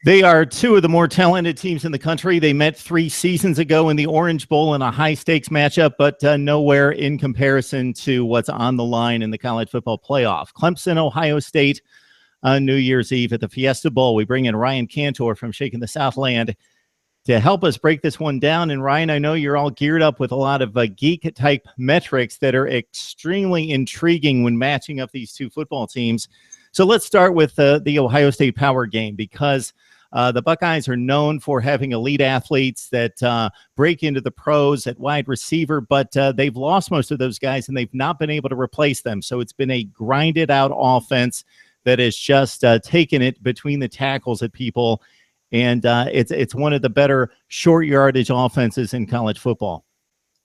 They are two of the more talented teams in the country. They met 3 seasons ago in the Orange Bowl in a high-stakes matchup, but nowhere in comparison to what's on the line in the college football playoff. Clemson, Ohio State, New Year's Eve at the Fiesta Bowl. We bring in Ryan Cantor from Shaking the Southland to help us break this one down. And Ryan, I know you're all geared up with a lot of geek-type metrics that are extremely intriguing when matching up these two football teams. So let's start with the Ohio State power game, because the Buckeyes are known for having elite athletes that break into the pros at wide receiver, but they've lost most of those guys, and they've not been able to replace them. So it's been a grinded-out offense that has just taken it between the tackles at people, and it's one of the better short yardage offenses in college football.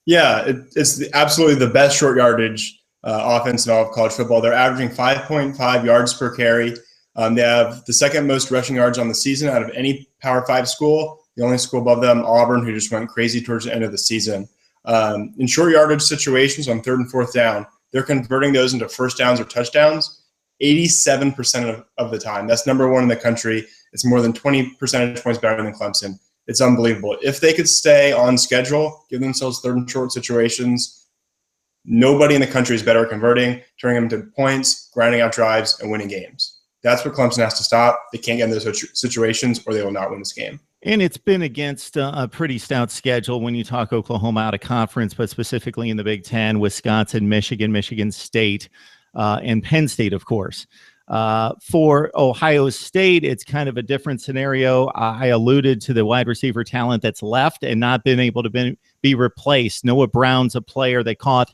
Yeah, it's absolutely the best short yardage offense in all of college football. They're averaging 5.5 yards per carry. They have the second most rushing yards on the season out of any Power 5 school. The only school above them, Auburn, who just went crazy towards the end of the season. In short yardage situations on 3rd and 4th down, they're converting those into first downs or touchdowns 87% of the time. That's number 1 in the country. It's more than 20 percentage points better than Clemson. It's unbelievable. If they could stay on schedule, give themselves 3rd and short situations, nobody in the country is better at converting, turning them into points, grinding out drives, and winning games. That's what Clemson has to stop. They can't get in those situations, or they will not win this game. And it's been against a pretty stout schedule when you talk Oklahoma out of conference, but specifically in the Big Ten, Wisconsin, Michigan, Michigan State, and Penn State, of course. For Ohio State, it's kind of a different scenario. I alluded to the wide receiver talent that's left and not been able to be replaced. Noah Brown's a player that caught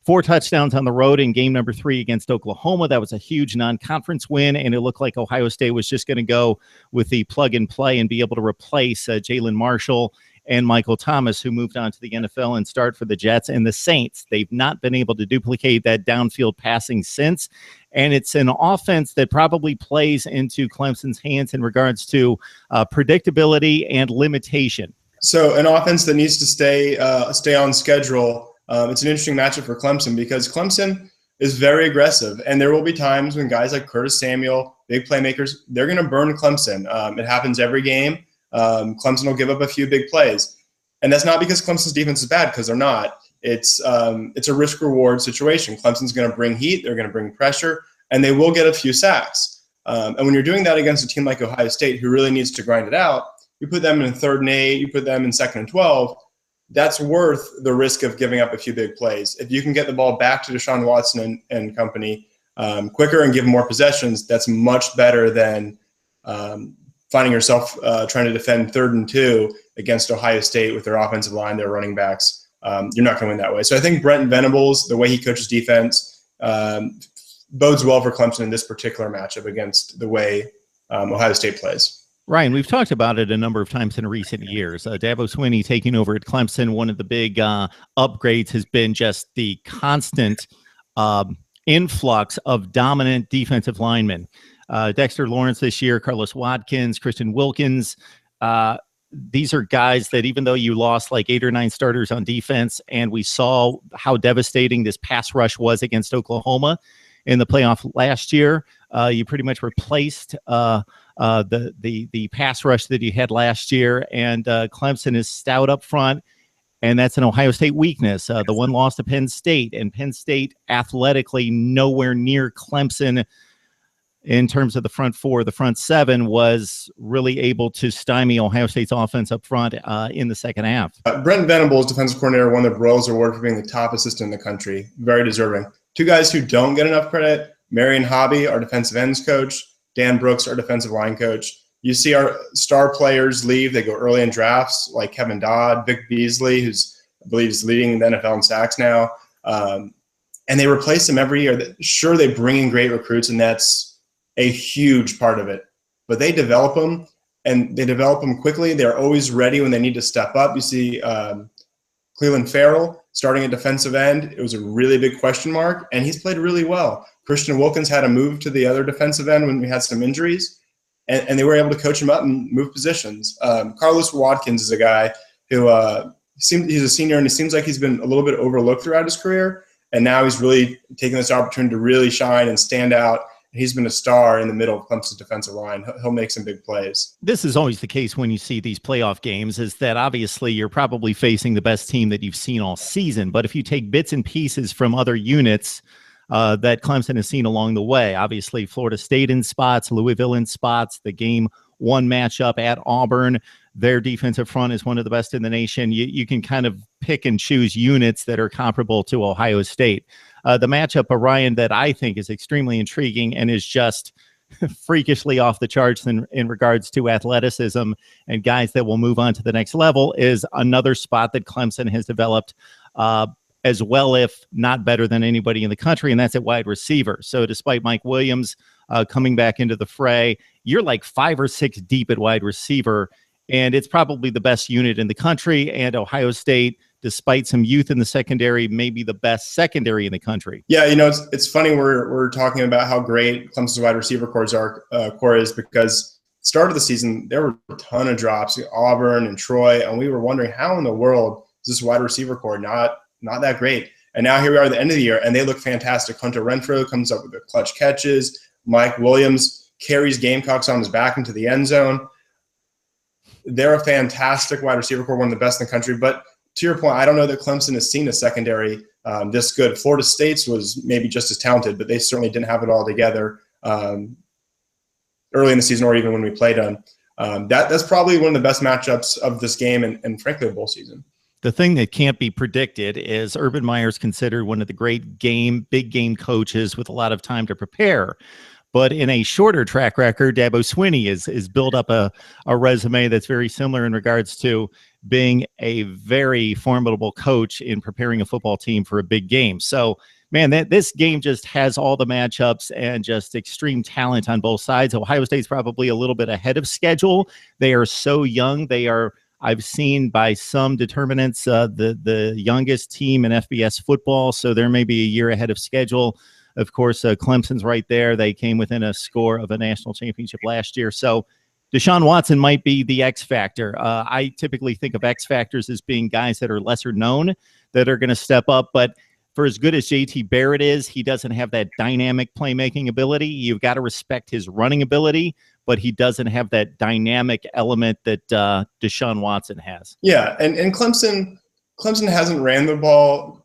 4 touchdowns on the road in game number 3 against Oklahoma. That was a huge non-conference win, and it looked like Ohio State was just going to go with the plug-and-play and be able to replace Jalen Marshall and Michael Thomas, who moved on to the NFL and start for the Jets and the Saints. They've not been able to duplicate that downfield passing since, and it's an offense that probably plays into Clemson's hands in regards to predictability and limitation. So an offense that needs to stay on schedule. It's an interesting matchup for Clemson because Clemson is very aggressive, and there will be times when guys like Curtis Samuel, big playmakers, they're going to burn Clemson. It happens every game. Clemson will give up a few big plays, and that's not because Clemson's defense is bad, because they're not. It's a risk-reward situation. Clemson's going to bring heat, they're going to bring pressure, and they will get a few sacks. And when you're doing that against a team like Ohio State, who really needs to grind it out, you put them in 3rd and 8, you put them in 2nd and 12. That's worth the risk of giving up a few big plays. If you can get the ball back to Deshaun Watson and company quicker and give more possessions, that's much better than finding yourself trying to defend 3rd and 2 against Ohio State with their offensive line, their running backs. You're not going to win that way. So I think Brent Venables, the way he coaches defense, bodes well for Clemson in this particular matchup against the way Ohio State plays. Ryan, we've talked about it a number of times in recent years. Dabo Swinney taking over at Clemson, one of the big upgrades has been just the constant influx of dominant defensive linemen. Dexter Lawrence this year, Carlos Watkins, Christian Wilkins. These are guys that even though you lost like 8 or 9 starters on defense, and we saw how devastating this pass rush was against Oklahoma in the playoff last year, you pretty much replaced the pass rush that you had last year, and Clemson is stout up front, and that's an Ohio State weakness. The one loss to Penn State, and Penn State athletically nowhere near Clemson in terms of the front 4. The front 7 was really able to stymie Ohio State's offense up front in the second half. Brent Venables, defensive coordinator, won the Broyles Award for being the top assistant in the country. Very deserving. 2 guys who don't get enough credit: Marion Hobby, our defensive ends coach; Dan Brooks, our defensive line coach. You see our star players leave. They go early in drafts, like Kevin Dodd, Vic Beasley, who's, I believe, is leading the NFL in sacks now. And they replace them every year. Sure, they bring in great recruits, and that's a huge part of it. But they develop them, and they develop them quickly. They're always ready when they need to step up. You see Cleveland Farrell starting at defensive end. It was a really big question mark, and he's played really well. Christian Wilkins had to move to the other defensive end when we had some injuries, and they were able to coach him up and move positions. Carlos Watkins is a guy who he's a senior, and it seems like he's been a little bit overlooked throughout his career, and now he's really taking this opportunity to really shine and stand out He's been a star in the middle of Clemson's defensive line. He'll make some big plays. This is always the case when you see these playoff games, is that obviously you're probably facing the best team that you've seen all season. But if you take bits and pieces from other units that Clemson has seen along the way, obviously Florida State in spots, Louisville in spots, the game one matchup at Auburn, their defensive front is one of the best in the nation. You can kind of pick and choose units that are comparable to Ohio State. The matchup, Ryan, that I think is extremely intriguing and is just freakishly off the charts in regards to athleticism and guys that will move on to the next level, is another spot that Clemson has developed as well, if not better than anybody in the country, and that's at wide receiver. So despite Mike Williams coming back into the fray, you're like 5 or 6 deep at wide receiver, and it's probably the best unit in the country. And Ohio State, despite some youth in the secondary, maybe the best secondary in the country. Yeah, it's funny we're talking about how great Clemson's wide receiver core is, because start of the season there were a ton of drops, Auburn and Troy, and we were wondering how in the world is this wide receiver core not that great. And now here we are at the end of the year, and they look fantastic. Hunter Renfrow comes up with the clutch catches. Mike Williams carries Gamecocks on his back into the end zone. They're a fantastic wide receiver core, one of the best in the country. But to your point, I don't know that Clemson has seen a secondary this good. Florida State's was maybe just as talented, but they certainly didn't have it all together early in the season, or even when we played them. That's probably one of the best matchups of this game and frankly, the bowl season. The thing that can't be predicted is Urban Meyer's considered one of the great big game coaches with a lot of time to prepare. But in a shorter track record, Dabo Swinney is built up a resume that's very similar in regards to being a very formidable coach in preparing a football team for a big game. So, man, this game just has all the matchups and just extreme talent on both sides. Ohio State's probably a little bit ahead of schedule. They are so young. They are, I've seen by some determinants, the youngest team in FBS football. So they're maybe a year ahead of schedule. Of course, Clemson's right there. They came within a score of a national championship last year. So Deshaun Watson might be the X factor. I typically think of X factors as being guys that are lesser known that are going to step up. But for as good as JT Barrett is, he doesn't have that dynamic playmaking ability. You've got to respect his running ability, but he doesn't have that dynamic element that Deshaun Watson has. Yeah, and Clemson hasn't ran the ball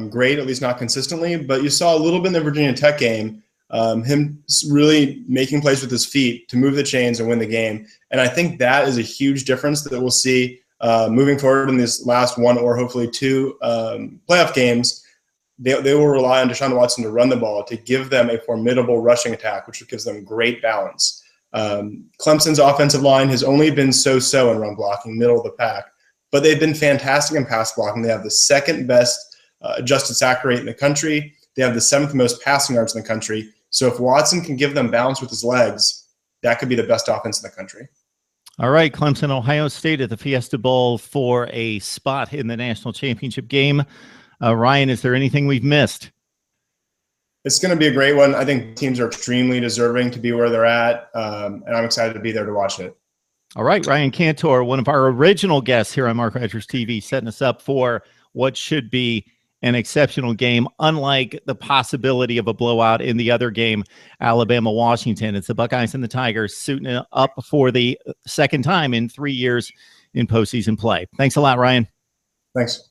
great, at least not consistently, but you saw a little bit in the Virginia Tech game, him really making plays with his feet to move the chains and win the game. And I think that is a huge difference that we'll see moving forward in this last one or hopefully 2 playoff games. They will rely on Deshaun Watson to run the ball, to give them a formidable rushing attack, which gives them great balance. Clemson's offensive line has only been so-so in run blocking, middle of the pack, but they've been fantastic in pass blocking. They have the 2nd best adjusted sack rate in the country. They have the 7th most passing yards in the country. So if Watson can give them balance with his legs, that could be the best offense in the country. All right, Clemson, Ohio State at the Fiesta Bowl for a spot in the national championship game. Ryan, is there anything we've missed? It's going to be a great one. I think teams are extremely deserving to be where they're at, and I'm excited to be there to watch it. All right, Ryan Cantor, one of our original guests here on Mark Rogers TV, setting us up for what should be an exceptional game, unlike the possibility of a blowout in the other game, Alabama-Washington. It's the Buckeyes and the Tigers suiting up for the 2nd time in 3 years in postseason play. Thanks a lot, Ryan. Thanks.